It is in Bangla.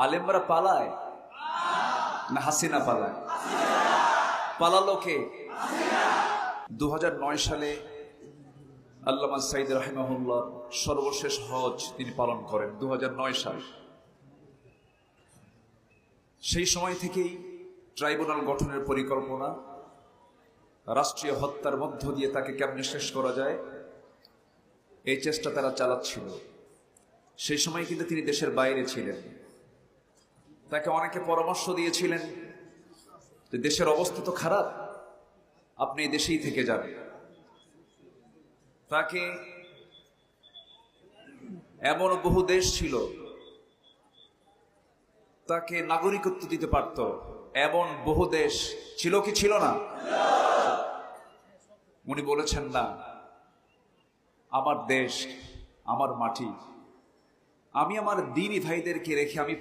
আলেমরা পালায় না হাসিনা পালায়? পালালো কে? 2009 সালে আল্লামা সাইদ রাহিমাহুল্লাহ সর্বশেষ হজ তিনি পালন করেন 2009 সাল। সেই সময় থেকেই ট্রাইব্যুনাল গঠনের পরিকল্পনা, রাষ্ট্রীয় হত্যার মধ্য দিয়ে তাকে কেমনে শেষ করা যায় এই চেষ্টা তারা চালাচ্ছিল। সেই সময় কিন্তু তিনি দেশের বাইরে ছিলেন। তাকে অনেকে পরামর্শ দিয়েছিলেন যে দেশের অবস্থা তো খারাপ, আপনি এই দেশেই থেকে যাবেন। তাকে এমন বহু দেশ ছিল তাকে নাগরিকত্ব দিতে পারত, এমন বহু দেশ ছিল কি ছিল না? উনি বলেছেন না, আমার দেশ, আমার মাটি, আমি আমার দ্বীনি ভাইদেরকে রেখে আমি